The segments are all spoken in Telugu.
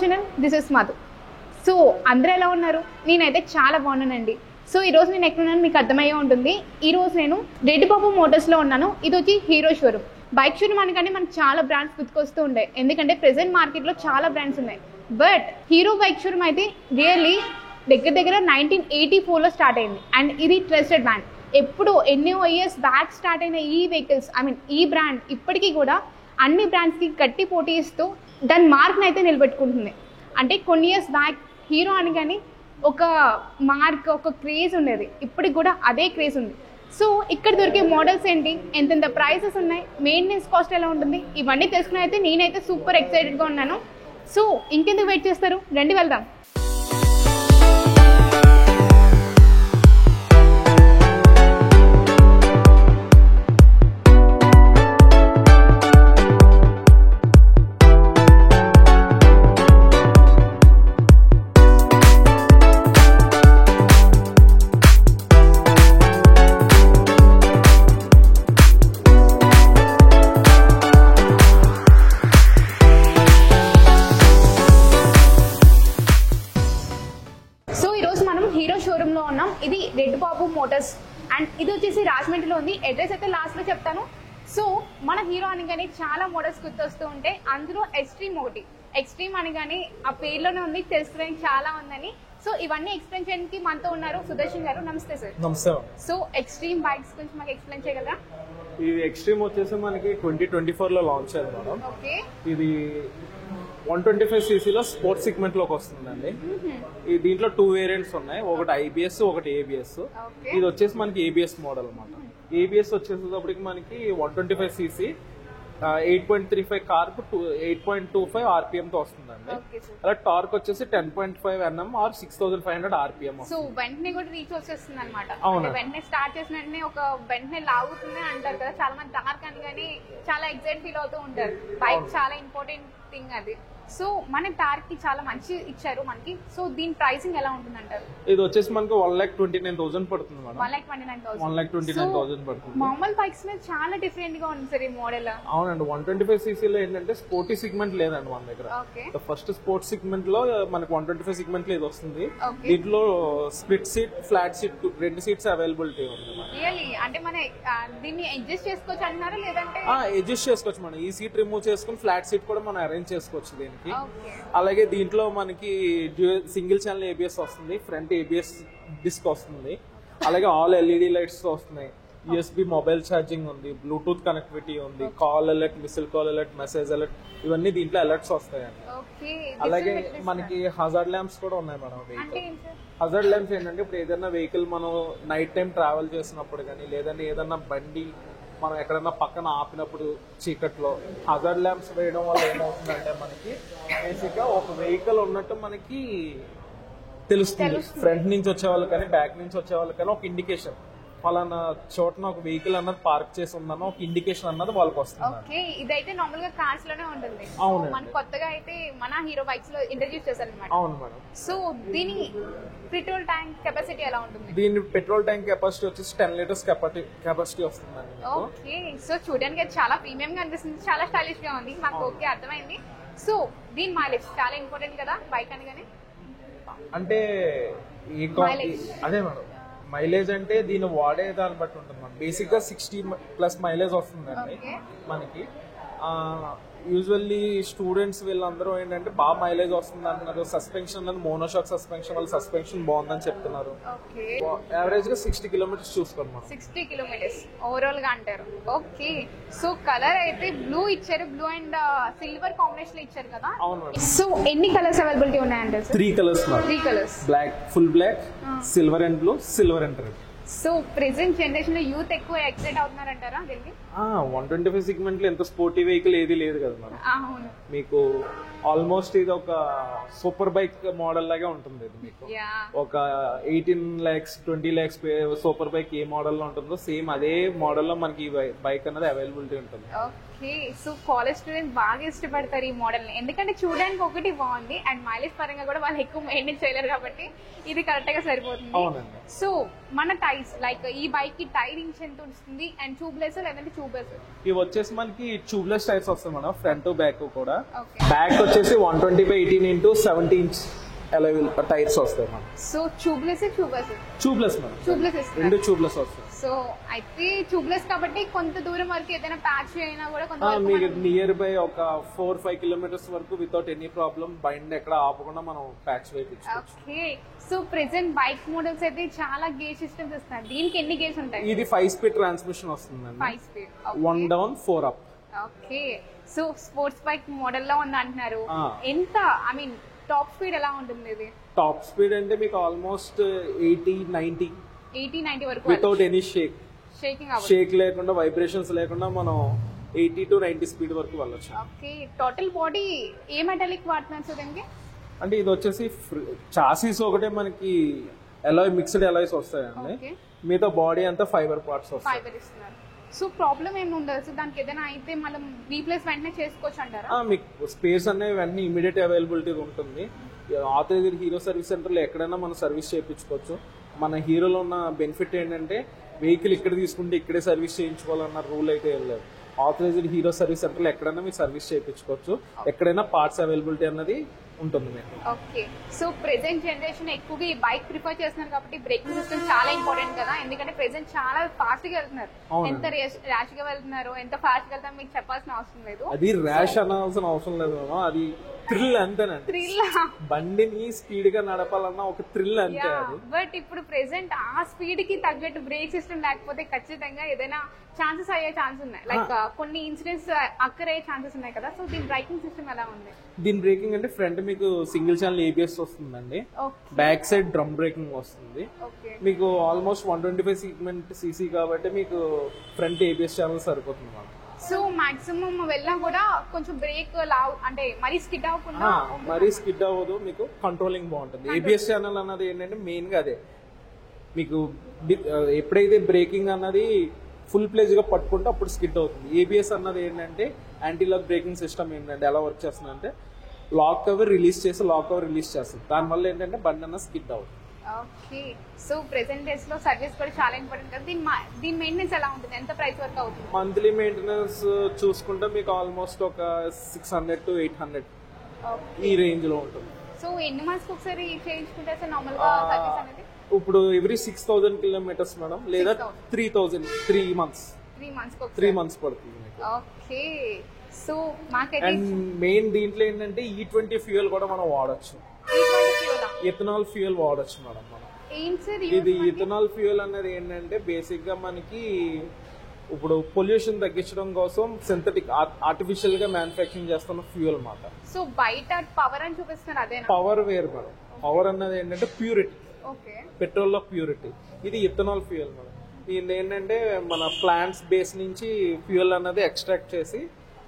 Channel, this is Madhu. So అందరూ ఎలా ఉన్నారు? నేనైతే చాలా బాగున్నానండి. సో ఈరోజు నేను ఎక్కడున్నాను మీకు అర్థమయ్యే ఉంటుంది. ఈరోజు నేను రెడ్డి బాబు మోటార్స్లో ఉన్నాను. ఇది వచ్చి హీరో షోరూమ్. బైక్ షోరూమ్ అనగానే మనకు చాలా బ్రాండ్స్ గుర్తుకొస్తూ ఉంటాయి, ఎందుకంటే ప్రెసెంట్ మార్కెట్లో చాలా బ్రాండ్స్ ఉన్నాయి. బట్ హీరో బైక్ షోరూమ్ అయితే రియల్లీ దగ్గర 1984లో స్టార్ట్ అయింది. అండ్ ఇది ట్రస్టెడ్ బ్రాండ్. ఎప్పుడు ఎన్నో ఇయర్స్ బ్యాక్ స్టార్ట్ అయిన ఈ వెహికల్స్, ఈ బ్రాండ్ ఇప్పటికీ కూడా అన్ని బ్రాండ్స్కి గట్టి పోటీ ఇస్తూ దాని మార్క్ని అయితే నిలబెట్టుకుంటుంది. అంటే కొన్ని ఇయర్స్ బ్యాక్ హీరో అనగానే ఒక మార్క్, ఒక క్రేజ్ ఉండేది. ఇప్పటికి కూడా అదే క్రేజ్ ఉంది. సో ఇక్కడ దొరికే మోడల్స్ ఏంటి, ఎంతెంత ప్రైసెస్ ఉన్నాయి, మెయింటెనెన్స్ కాస్ట్ ఎలా ఉంటుంది, ఇవన్నీ తెలుసుకుని అయితే నేనైతే సూపర్ ఎక్సైటెడ్గా ఉన్నాను. సో ఇంకెందుకు వెయిట్ చేస్తారు, రండి వెళ్దాం. హీరో షోరూంలో ఉన్నాం. ఇది రెడ్డి బాబు మోటార్స్ అండ్ ఇది వచ్చేసి రాజమండ్రిలో ఉంది. అడ్రస్ అయితే లాస్ట్లో చెప్తాను. సో మన హీరో అనగానే చాలా మోడల్స్ గుర్తొస్తూ ఉంటాయి. అందులో ఎక్స్ట్రీమ్ ఒకటి. ఎక్స్ట్రీమ్ అనగానే ఆ పేర్లోనే ఉంది, తెలుసుకోవడానికి చాలా ఉందని. సో ఇవన్నీ ఎక్స్ప్లెయిన్ చేయడానికి మనతో ఉన్నారు సుదర్శన్ గారు. నమస్తే సార్. నమస్తే. సో ఎక్స్ట్రీమ్ బైక్స్ గురించి మాకు ఎక్స్ప్లెయిన్ చేయగలరా? ఇది ఎక్స్ట్రీమ్ వచ్చేసి మనకి 2024లో లాంచ్ అయింది మేడం. ఓకే. ఇది 125cc లో స్పోర్ట్స్ సెగ్మెంట్ లోకి వస్తుందండి. దీంట్లో 2 వేరియంట్స్ ఉన్నాయి, ఒకటి ఐబిఎస్, ఒకటి ఏబిఎస్. ఇది వచ్చేసి మనకి ఏబిఎస్ మోడల్ అన్నమాట. ఏబిఎస్ వచ్చేసేటప్పటికి మనకి 125cc 8.35 కార్కు 8.25 RPM తో వస్తుందండి. అలా టార్క్ వచ్చేసి 10.5 Nm ఆర్ 6500 RPM. సో వెంటనే కూడా రీచ్ వచ్చేస్తుంది అనమాట. వెంటనే స్టార్ట్ చేసిన వెంటనే ఒక వెంటనే లాగుతుంది అంటారు కదా, చాలా మంది టార్క్ అని కానీ చాలా ఎగ్జైట్ ఫీల్ అవుతూ ఉంటారు. బైక్ చాలా ఇంపార్టెంట్ థింగ్ అది. సో మన టార్క్ కి చాలా మంచి ఇచ్చారు మనకి. సో దీని ప్రైసింగ్ ఎలా ఉంటుంది అంటారు? ఇది వచ్చేసి మనకి 1,29,000 పడుతుంది మేడం. 1,29,000 పడుతుంది. మామూలు బైక్స్ మీద చాలా డిఫరెంట్ గా ఉంది సార్ ఈ మోడల్. అవునండి. 125cc లో ఏంటంటే స్పోర్టీ సెగ్మెంట్ లేదండి మన దగ్గర. ఫస్ట్ స్పోర్ట్స్ సెగ్మెంట్ లో మనకి 125 సెగ్మెంట్ లో ఇది వస్తుంది. దీంట్లో split seat, flat seat 2 seats availability ఉంది. రియల్లీ అంటే మన దీన్ని అడ్జస్ట్ చేసుకోవచ్చు అంటున్నారా, లేదంటే అడ్జస్ట్ చేసుకోవచ్చు మనం. ఈ సీట్ రిమూవ్ చేసుకుని ఫ్లాట్ సీట్ కూడా మనం అరేంజ్ చేసుకోవచ్చు దీనికి. అలాగే దీంట్లో మనకి సింగిల్ ఛానల్ ఏబిఎస్ వస్తుంది, ఫ్రంట్ ఏబిఎస్ డిస్క్ వస్తుంది, అలాగే ఆల్ ఎల్ఈడి లైట్స్ వస్తున్నాయి, యూఎస్బి మొబైల్ ఛార్జింగ్ ఉంది, బ్లూటూత్ కనెక్టివిటీ ఉంది, call alert, missed call alert, message alert, ఇవన్నీ దీంట్లో అలర్ట్స్ వస్తాయండి. అలాగే మనకి హజార్డ్ ల్యాంప్స్ కూడా ఉన్నాయి మేడం. వెహికల్ హజార్డ్ ల్యాంప్స్ ఏంటంటే ఇప్పుడు ఏదైనా వెహికల్ మనం నైట్ టైం ట్రావెల్ చేసినప్పుడు కానీ, లేదంటే ఏదైనా బండి మనం ఎక్కడన్నా పక్కన ఆపినప్పుడు చీకట్లో హజార్డ్ ల్యాంప్స్ వేయడం వల్ల ఏమవుతుందంటే మనకి బేసిక్గా ఒక వెహికల్ ఉన్నట్టు మనకి తెలుస్తుంది. ఫ్రంట్ నుంచి వచ్చే వాళ్ళు కానీ, బ్యాక్ నుంచి వచ్చే వాళ్ళు కానీ ఒక ఇండికేషన్, ఫలానా చోటన ఒక వెహికల్ అన్నది పార్క్ చేసి ఉందన్న ఒక ఇండికేషన్ అన్నది వాళ్ళకి వస్తుంది. ఇదైతే నార్మల్ గా కార్స్ లోనే ఉంటుంది. మన కొత్తగా అయితే మన హీరో బైక్స్ లో ఇంట్రడ్యూస్ చేశారన్నమాట. అవును మేడం. సో దీని పెట్రోల్ ట్యాంక్ కెపాసిటీ ఎలా ఉంటుంది? దీని పెట్రోల్ ట్యాంక్ కెపాసిటీ వచ్చేసి 10 లీటర్స్ కెపాసిటీ వస్తుందండి. ఓకే. సో చూడడానికి చాలా ప్రీమియం గా అనిపిస్తుంది, చాలా స్టైలిష్ గా ఉంది మాకు. ఓకే, అర్థమైంది. సో దీని మైలేజ్ చాలా ఇంపార్టెంట్ కదా బైక్ అనగానే. అంటే అదే మేడం, మైలేజ్ అంటే దీన్ని వాడే దాన్ని బట్టి ఉంటుంది మనం. బేసిక్ గా 60+ మైలేజ్ వస్తుందండి మనకి. యూజువల్లీ స్టూడెంట్స్ వీళ్ళందరూ ఏంటంటే బాగా మైలేజ్ వస్తుంది అంటున్నారు. సస్పెన్షన్ అనేది మోనోషాక్ సస్పెన్షన్, వాళ్ళ సస్పెన్షన్ బాగుందని చెప్తున్నారు. యావరేజ్ గా 60 కిలోమీటర్స్ చూసుకోండి మనం. 60 కిలోమీటర్స్ ఓవరాల్ గా అంటారు. ఓకే. సో కలర్ అయితే బ్లూ ఇచ్చారు, బ్లూ అండ్ సిల్వర్ కాంబినేషన్ లో ఇచ్చారు కదా. అవును. సో ఎన్ని కలర్స్ అవైలబిలిటీ ఉన్నాయంటే? 3 colours. 3 colours. Black, full black, silver and blue, silver and red. So present generation లో యూత్ ఎక్కువ ఎక్సైట్ అవుతున్నారంటారా దీనికి? 125 సెగ్మెంట్ లో ఎంత స్పోర్టీ వెహికల్ ఏది లేదు కదా మేడం. అవును. మీకు ఆల్మోస్ట్ ఇది ఒక సూపర్ బైక్ మోడల్ లాగా ఉంటుంది. ఇది మీకు ఒక 18 lakhs 20 lakhs సూపర్ బైక్ ఏ మోడల్ లో ఉంటుందో సేమ్ అదే మోడల్ లో మనకి బైక్ అనేది అవైలబిలిటీ ఉంటుంది. ఓకే. సో కాలేజ్ స్టూడెంట్స్ బాగా ఇష్టపడతారు ఈ మోడల్ ని, ఎందుకంటే చూడడానికి ఒకటి బాగుంది అండ్ మైలేజ్ పరంగా కూడా వాళ్ళు ఎక్కువ మెయింటైన్ చేయలేరు కాబట్టి ఇది కరెక్ట్ గా సరిపోతుంది. సో మన టైర్స్ లైక్ ఈ బైక్ కి టైరింగ్ ఎంత వస్తుంది అండ్ ట్యూబ్లెస్ లేదంటే ట్యూబ్లెస్? ఇవి వచ్చేసి మనకి ట్యూబ్లెస్ టైర్స్ వస్తాయి మేడం, ఫ్రంట్ బ్యాక్ కూడా. ఓకే. బ్యాక్ వచ్చేసి 120/18 ఇంచ్ అలైవిల్ టైర్స్ వస్తాయి madam. So tubeless tubeless madam, tubeless రెండు ట్యూబ్లెస్ వస్తాయి. సో అయితే ట్యూబ్లెస్ కాబట్టి కొంత దూరం వరకు ఏదైనా ప్యాచ్ అయినా కూడా కొంత వరకు మీకు నియర్ బై ఒక 4-5 కిలోమీటర్స్ వరకు వితౌట్ ఎనీ ప్రాబ్లం బండి ఎక్కడ ఆపకుండా మనం patch వేయించుకోవచ్చు. Okay. So present bike models అయితే చాలా గేర్ సిస్టమ్స్ వస్తాయి. దీనికి ఎన్ని గేర్స్ ఉంటాయి? ఇది 5 స్పీడ్ ట్రాన్స్మిషన్ వస్తుందండి. 5 speed. 1 down 4 up. Okay. So sports bike model లో ఉంది అంటున్నారు. ఎంత ఐ మీన్ టాప్ స్పీడ్ ఎలా ఉంటుంది ఇది? టాప్ స్పీడ్ అంటే మీకు ఆల్మోస్ట్ 80-90 వరకు వితౌట్ ఎనీ షేకింగ్ షేక్ లేకుండా, వైబ్రేషన్స్ లేకుండా మనం 80-90 స్పీడ్ వరకు వెళ్ళొచ్చు. ఓకే. టోటల్ బాడీ ఏ మెటాలిక్ వాడుతున్నారు సార్ దీనికి? అంటే ఇది వచ్చేసి చాసీస్ ఒకటే మనకి అలాయ్ మిక్స్డ్ అలాయ్స్ వస్తాయండి, మిగతా బాడీ అంతా ఫైబర్ పార్ట్స్ వస్తాయి. ఫైబర్ ఇస్తున్నారు. సో ప్రాబ్లం ఏమి ఉండదు సార్ దానికి? ఏదైనా అయితే మనం రీప్లేస్ వెంటనే చేసుకోవచ్చు అంటారా? మీకు స్పేస్ అనేవి అన్ని ఇమీడియట్ అవైలబిలిటీ ఉంటుంది. ఆథరైజ్డ్ హీరో సర్వీస్ సెంటర్లో ఎక్కడైనా మనం సర్వీస్ చేయించుకోవచ్చు. మన హీరోలో ఉన్న బెనిఫిట్ ఏంటంటే వెహికల్ ఇక్కడ తీసుకుంటే ఇక్కడే సర్వీస్ చేయించుకోవాలన్న రూల్ అయితే ఏం లేదు. ఆథరైజ్డ్ హీరో సర్వీస్ సెంటర్లో ఎక్కడైనా మీరు సర్వీస్ చేయించుకోవచ్చు, ఎక్కడైనా పార్ట్స్ అవైలబిలిటీ అన్నది ఉంటుంది మీకు. ఓకే. సో ప్రెసెంట్ జనరేషన్ ఎక్కువగా ఈ బైక్ ప్రిఫర్ చేస్తున్నారు కాబట్టి బ్రేకింగ్ సిస్టమ్ చాలా ఇంపార్టెంట్ కదా, ఎందుకంటే ప్రెసెంట్ చాలా ఫాస్ట్ గా వెళ్తున్నారు. ఎంత ర్యాష్ గా వెళ్తున్నారు, ఎంత ఫాస్ట్ గా వెళ్తారు మీకు చెప్పాల్సిన అవసరం లేదు. అది ర్యాష్ అనాల్సిన అవసరం లేదు, అది థ్రిల్ అంతేనండి. థ్రిల్, బండిని స్పీడ్ గా నడపాలన్న ఒక థ్రిల్ అంతే అది. బట్ ఇప్పుడు ప్రెసెంట్ ఆ స్పీడ్ కి తగ్గట్టు బ్రేక్ సిస్టమ్ లేకపోతే ఖచ్చితంగా ఏదైనా ఛాన్సెస్ అయ్యే ఛాన్స్ ఉన్నాయి, లైక్ కొన్ని ఇన్సిడెంట్స్ అయ్యే ఛాన్సెస్ ఉన్నాయి కదా. సో దీని బ్రేకింగ్ సిస్టమ్ ఎలా ఉంది? దీని బ్రేకింగ్ అంటే ఫ్రంట్ మీకు సింగిల్ ఛానల్ ఏబిఎస్ వస్తుందండి, బ్యాక్ సైడ్ డ్రమ్ బ్రేకింగ్ వస్తుంది. మీకు ఆల్మోస్ట్ 125 సెగ్మెంట్ సీసీ కాబట్టి మీకు ఫ్రంట్ ఏబిఎస్ ఛానల్ సరిపోతుంది మేడం. సో మాక్సిమం వెళ్ళినా కూడా కొంచెం బ్రేక్ లావ్ అంటే మరీ స్కిడ్ అవ్వకుండా, మరీ స్కిడ్ అవ్వదు, మీకు కంట్రోలింగ్ బాగుంటుంది. ఏబిఎస్ ఛానల్ అన్నది ఏంటంటే మెయిన్ గా అదే, మీకు ఎప్పుడైతే బ్రేకింగ్ అన్నది ఫుల్ ప్లేజ్ గా పట్టుకుంటే అప్పుడు స్కిడ్ అవుతుంది. ఏబిఎస్ అన్నది ఏంటంటే యాంటీ లాక్ బ్రేకింగ్ సిస్టమ్ ఏంటంటే ఎలా వర్క్ చేస్తుంది అంటే లాక్ కవర్ రిలీజ్ చేసి లాక్ కవర్ రిలీజ్ చేస్తుంది, దానివల్ల ఏంటంటే బండి అన్న స్కిడ్ అవుతుంది. ఓకే. సో ప్రెసెంట్ డేస్ లో సర్వీస్ కూడా చాలా ఇంపార్టెంట్ కదా. దీని మెయింటెనెన్స్ ఎలా ఉంటుంది? ఎంత ప్రైస్ వరకు అవుతుంది? మంత్లీ మెయింటెనెన్స్ చూసుకుంటే మీకు ఆల్మోస్ట్ ఒక 600 to 800 ఈ రేంజ్ లో ఉంటుంది. సో ఎన్ని మంత్స్ ఒకసారి చేయించుకుంటే సార్ నార్మల్ గా సర్వీస్ అనేది? ఇప్పుడు ఎవ్రీ 6000 కిలోమీటర్స్ మేడం, లేదా 3000 3 మంత్స్ పడుతుంది. ఓకే. సో మాకైతే అండ్ మెయిన్ దీంట్లో ఏంటంటే E20 ఫ్యూయల్ కూడా మనం వాడచ్చు, ఇథనాల్ ఫ్యూయల్ వాడచ్చు మేడం మనం. ఇది ఇథనాల్ ఫ్యూయల్ అనేది ఏంటంటే బేసిక్ గా మనకి ఇప్పుడు పొల్యూషన్ తగ్గించడం కోసం సింథటిక్ ఆర్టిఫిషియల్ గా మ్యానుఫాక్చరింగ్ చేస్తున్న ఫ్యూయల్ మాట. సో బయట పవర్ అని చూపిస్తున్నారు అదే పవర్ వేరు మేడం. పవర్ అన్నది ఏంటంటే ప్యూరిటీ, పెట్రోల్ లో ప్యూరిటీ. ఇది ఇథనాల్ ఫ్యూయల్ మేడం. ఇది ఏంటంటే మన ప్లాంట్స్ బేస్ నుంచి ఫ్యూయల్ అన్నది ఎక్స్ట్రాక్ట్ చేసి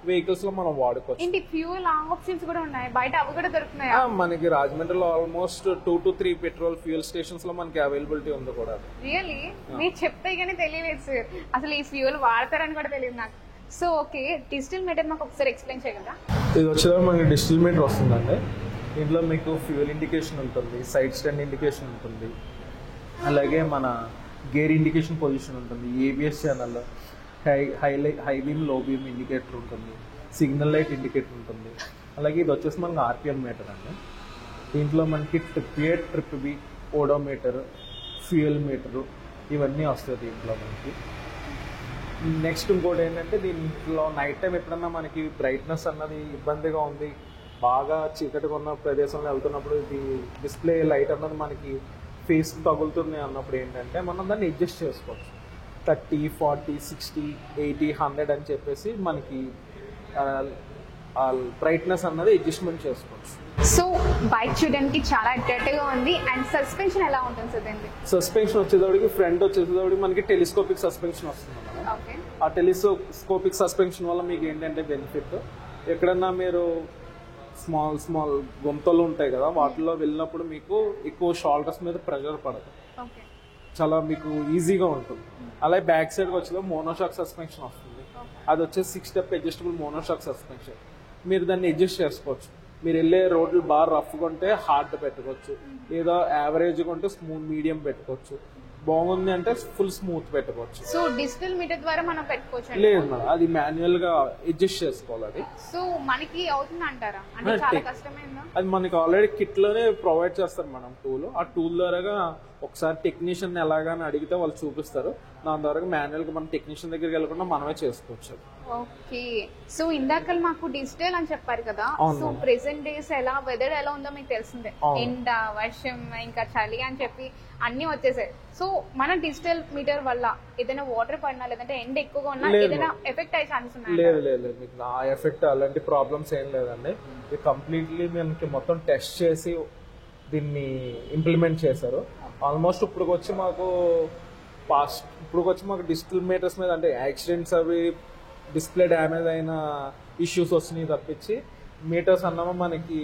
వెహికల్స్ లో మనం వాడుకోవచ్చు. ఏంటి ఫ్యూయల్ ఆప్షన్స్ కూడా ఉన్నాయి బయట, అవి కూడా దొరుకుతున్నాయి? మనకి రాజమండ్రిలో almost 2 to 3 petrol fuel stations లో మనకి అవైలబిలిటీ ఉంది కూడా. రియల్లీ? మీరు చెప్తే కానీ తెలియలేదు సార్, అసలు ఈ ఫ్యూయల్ వాడతారని కూడా తెలియదు నాకు. సో ఓకే, డిజిటల్ మీటర్ మాకు ఒకసారి ఎక్స్ప్లెయిన్ చేయగలరా? ఇది వచ్చేదా మనకి డిజిటల్ మీటర్ వస్తుందండి. దీంట్లో మీకు ఫ్యూయల్ ఇండికేషన్ ఉంటుంది, సైడ్ స్టాండ్ ఇండికేషన్ ఉంటుంది, అలాగే మన గేర్ ఇండికేషన్ పొజిషన్ ఉంటుంది, ఏబిఎస్ ఛానల్, హై బీమ్ లో బీమ్ ఇండికేటర్ ఉంటుంది, సిగ్నల్ లైట్ ఇండికేటర్ ఉంటుంది. అలాగే ఇది వచ్చేసి మనకి ఆర్పిఎం మీటర్ అండి. దీంట్లో మనకి trip A, trip B, odometer, fuel meter ఇవన్నీ వస్తాయి దీంట్లో మనకి. నెక్స్ట్ ఇంకోటి ఏంటంటే దీంట్లో నైట్ టైం ఎప్పుడన్నా మనకి బ్రైట్నెస్ అన్నది ఇబ్బందిగా ఉంది, బాగా చీకటిగా ఉన్న ప్రదేశంలో వెళ్తున్నప్పుడు ఇది డిస్ప్లే లైట్ అన్నది మనకి ఫేస్ తగులుతుంది అన్నప్పుడు ఏంటంటే మనం దాన్ని అడ్జస్ట్ చేసుకోవచ్చు. 30, 40, 60, 80, 100 అని చెప్పేసి మనకి బ్రైట్నెస్ అన్నది అడ్జస్ట్మెంట్ చేసుకోవచ్చు. సో బైక్ చూడడానికి చాలా అట్రాక్టివ్ గా ఉంది. అండ్ సస్పెన్షన్ ఎలా ఉంటుంది సార్ దీనికి? సస్పెన్షన్ వచ్చేటప్పటికి ఫ్రంట్ వచ్చేటప్పటికి మనకి టెలిస్కోపిక్ సస్పెన్షన్ వస్తుంది. ఆ టెలిస్కోపిక్ సస్పెన్షన్ వల్ల మీకు ఏంటంటే బెనిఫిట్, ఎక్కడన్నా మీరు స్మాల్ గుంతలు ఉంటాయి కదా, వాటిలో వెళ్ళినప్పుడు మీకు ఎక్కువ షోల్డర్స్ మీద ప్రెషర్ పడదు, చాలా మీకు ఈజీగా ఉంటుంది. అలాగే బ్యాక్ సైడ్ వచ్చేది మోనోషాక్ సస్పెన్షన్ వస్తుంది. అది వచ్చేసి 6 స్టెప్ అడ్జస్టబుల్ మోనోషాక్ సస్పెన్షన్. మీరు దాన్ని అడ్జస్ట్ చేసుకోవచ్చు. మీరు వెళ్ళే రోడ్లు బాగా రఫ్గా ఉంటే హార్డ్ పెట్టుకోవచ్చు, లేదా యావరేజ్గా ఉంటే స్మూత్ మీడియం పెట్టుకోవచ్చు, బాగుంది అంటే ఫుల్ స్మూత్ పెట్టుకోవచ్చు. సో డిజిటల్ మీటర్ ద్వారా మనం పెట్టుకోవచ్చు? లేదు మేడం, అది మాన్యువల్ గా అడ్జస్ట్ చేసుకోవాలి. అది సో మనకి అవుతుంది అంటారా? అంటే చాలా కష్టమైందా? అది మనకి ఆల్రెడీ కిట్ లోనే ప్రొవైడ్ చేస్తారు మనం టూల్. ఆ టూల్ ద్వారా ఒకసారి టెక్నీషియన్ ఎలాగని అడిగితే వాళ్ళు చూపిస్తారు. దాని ద్వారా మాన్యువల్ గా మనం టెక్నీషియన్ దగ్గరికి వెళ్ళకుండా మనమే చేసుకోవచ్చు. ఓకే. సో ఇందాక మాకు డిజిటల్ అని చెప్పారు కదా, సో ప్రెసెంట్ డేస్ ఎలా వెదర్ ఎలా ఉందో మీకు తెలిసిందే, ఎండ, వర్షం, ఇంకా చలి అని చెప్పి అన్ని వచ్చేసాయి. సో మన డిజిటల్ మీటర్ వల్ల ఏదైనా వాటర్ పడినా లేదంటే ఎండ ఎక్కువగా ఉన్నా ఏదైనా ఎఫెక్ట్ అయ్యే ఛాన్సెస్ ఉన్నాయి? లేదు లేదు, మీకు ఆ ఎఫెక్ట్ అలాంటి ప్రాబ్లమ్స్ ఏం లేదండి. ఇది కంప్లీట్లీ మనకి మొత్తం టెస్ట్ చేసి దీన్ని ఇంప్లిమెంట్ చేశారు. ఆల్మోస్ట్ ఇప్పుడు వచ్చి మాకు డిజిటల్ మీటర్స్ మీద అంటే యాక్సిడెంట్స్ అవి డిస్ప్లే డ్యామేజ్ అయిన ఇష్యూస్ వచ్చినాయి తప్పించి మీటర్స్ అన్నామో మనకి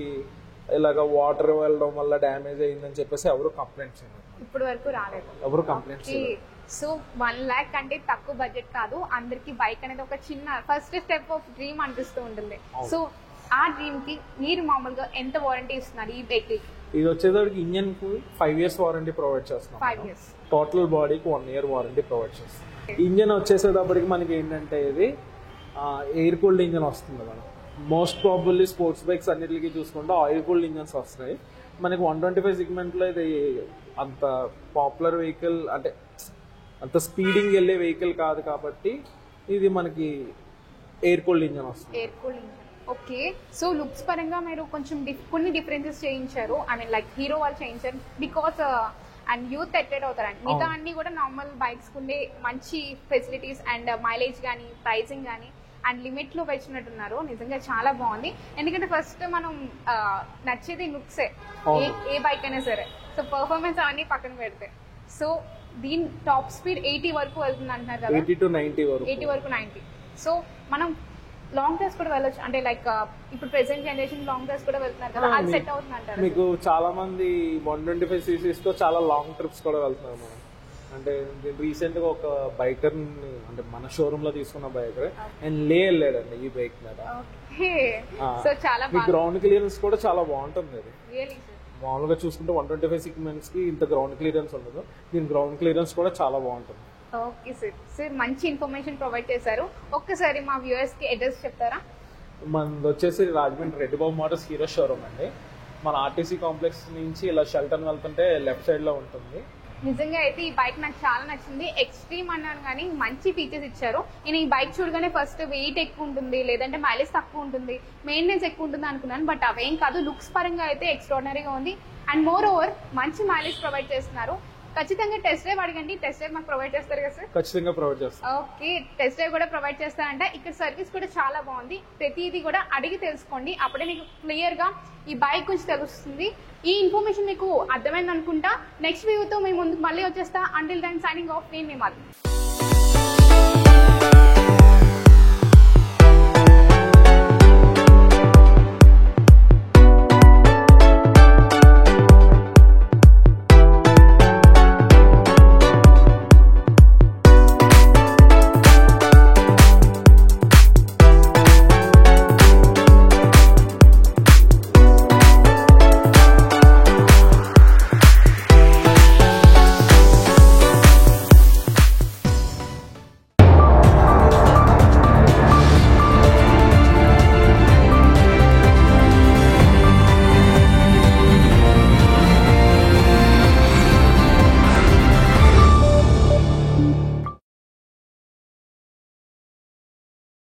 ఇలాగ వాటర్ వెళ్ళడం వల్ల డ్యామేజ్ అయిందని చెప్పేసి ఎవరు కంప్లైంట్ చేయలేదు. ఇప్పుడు వరకు రాలేదు ఎవరు కంప్లైంట్ చేయలేదు. సో 1 lakh అంటే తక్కువ బడ్జెట్ కాదు. అందరికి బైక్ అనేది ఒక చిన్న ఫస్ట్ స్టెప్ ఆఫ్ డ్రీమ్ అనిపిస్తూ ఉంటుంది. సో ఆ డ్రీమ్ కి మీరు మామూలుగా ఎంత వారంటీ ఇస్తున్నారు ఈ వెహికల్? ఇది వచ్చేసరికి ఇంజన్ కు 5 years వారంటీ ప్రొవైడ్ చేస్తున్నాం. 5 years. టోటల్ బాడీకి 1 year వారంటీ ప్రొవైడ్ చేస్తాం. ఇంజన్ వచ్చేసేటప్పటికి మనకి ఏంటంటే ఇది ఎయిర్ కూల్డ్ ఇంజన్ వస్తుంది మనం. మోస్ట్ ప్రాబబ్లీ స్పోర్ట్స్ బైక్స్ అన్నిటికీ చూసుకుంటే ఆయిల్ కూల్డ్ ఇంజన్స్ వస్తున్నాయి. మనకి 125 సెగ్మెంట్లో ఇది అంత పాపులర్ వెహికల్ అంటే అంత స్పీడింగ్ వెళ్ళే వెహికల్ కాదు కాబట్టి ఇది మనకి ఎయిర్ కూల్డ్ ఇంజన్ వస్తుంది. Air cooled engine. Okay. So looks పరంగా మీరు కొంచెం కొన్ని డిఫరెన్సెస్ చేయించారు. ఐ మీన్ లైక్ హీరో వాళ్ళు చేయించారు బికాస్ అండ్ యూత్ అట్రాక్ట్ అవుతారండి. మిగతా అన్ని కూడా నార్మల్ బైక్స్ ఉండే మంచి ఫెసిలిటీస్ అండ్ మైలేజ్ కానీ ప్రైసింగ్ కానీ అండ్ లిమిట్ లో పెంచినట్టున్నారు. నిజంగా చాలా బాగుంది. ఎందుకంటే ఫస్ట్ మనం నచ్చేది లుక్సే ఏ బైక్ అయినా సరే. సో పర్ఫార్మెన్స్ అవన్నీ పక్కన పెడితే సో దీని టాప్ స్పీడ్ 80 వరకు వెళ్తుంది అంటున్నారు కదా? 80 to 90 వరకు. 80 వరకు 90. సో మనం లాంగ్ డ్రైవ్స్ కూడా వెళ్ళొచ్చు అంటే లైక్ ఇప్పుడు ప్రెసెంట్ జనరేషన్ లాంగ్ డ్రైవ్స్ కూడా వెళ్తున్నారు కదా, అది సెట్ అవుతుంది అంటారు? మీకు చాలా మంది 125 cc తో చాలా లాంగ్ ట్రిప్స్ కూడా వెళ్తున్నారు మనం. అంటే రీసెంట్ గా ఒక బైకర్ అంటే మన షోరూమ్ లో తీసుకున్న బైకర్ అండ్ వెళ్ళాడండి ఈ బైక్ మీద. సో చాలా గ్రౌండ్ క్లియరెన్స్ కూడా చాలా బాగుంటుంది. అది రియల్లీ మామూలుగా చూసుకుంటే 125 సెగ్మెంట్స్ కి ఇంత గ్రౌండ్ క్లియరెన్స్ ఉండదు. దీని గ్రౌండ్ క్లియరెన్స్ కూడా చాలా బాగుంటుంది. Okay sir. సార్ మంచి ఇన్ఫర్మేషన్ ప్రొవైడ్ చేశారు. ఒక్కసారి మా వ్యూవర్స్ కి అడ్రస్ చెప్తారా? మనది వచ్చేసి రాజమండ్రి రెడ్డి బాబు మోటార్స్ హీరో షోరూమ్ అండి. మన ఆర్టీసీ కాంప్లెక్స్ నుంచి ఇలా షెల్టన్ వెళ్తుంటే లెఫ్ట్ సైడ్ లో ఉంటుంది. నిజంగా అయితే ఈ బైక్ నాకు చాలా నచ్చింది. ఎక్స్ట్రీమ్ అన్నాను కానీ మంచి ఫీచర్స్ ఇచ్చారు. నేను ఈ బైక్ చూడగానే ఫస్ట్ వెయిట్ ఎక్కువ ఉంటుంది లేదంటే మైలేజ్ తక్కువ ఉంటుంది మెయింటెనెన్స్ ఎక్కువ ఉంటుంది అనుకున్నాను. బట్ అవేం కాదు. లుక్స్ పరంగా అయితే ఎక్స్ట్రాడినరీగా ఉంది అండ్ మోర్ ఓవర్ మంచి మైలేజ్ ప్రొవైడ్ చేస్తున్నారు. ఖచ్చితంగా టెస్ట్ డ్రైవ్ అడగండి. టెస్ట్ డ్రైవ్ మాకు ప్రొవైడ్ చేస్తారు కదా సార్? ఖచ్చితంగా ప్రొవైడ్ చేస్తాం. ఓకే. టెస్ట్ డ్రైవ్ కూడా ప్రొవైడ్ చేస్తారంట. ఇక్కడ సర్వీస్ కూడా చాలా బాగుంది. ప్రతిదీ కూడా అడిగి తెలుసుకోండి. అప్పుడే మీకు క్లియర్ గా ఈ బైక్ గురించి తెలుస్తుంది. ఈ ఇన్ఫర్మేషన్ మీకు అర్థమైంది అనుకుంటా. నెక్స్ట్ వీడియోతో మేము ముందుకు మళ్ళీ వచ్చేస్తా. Until then signing off. నేను మీ మాది.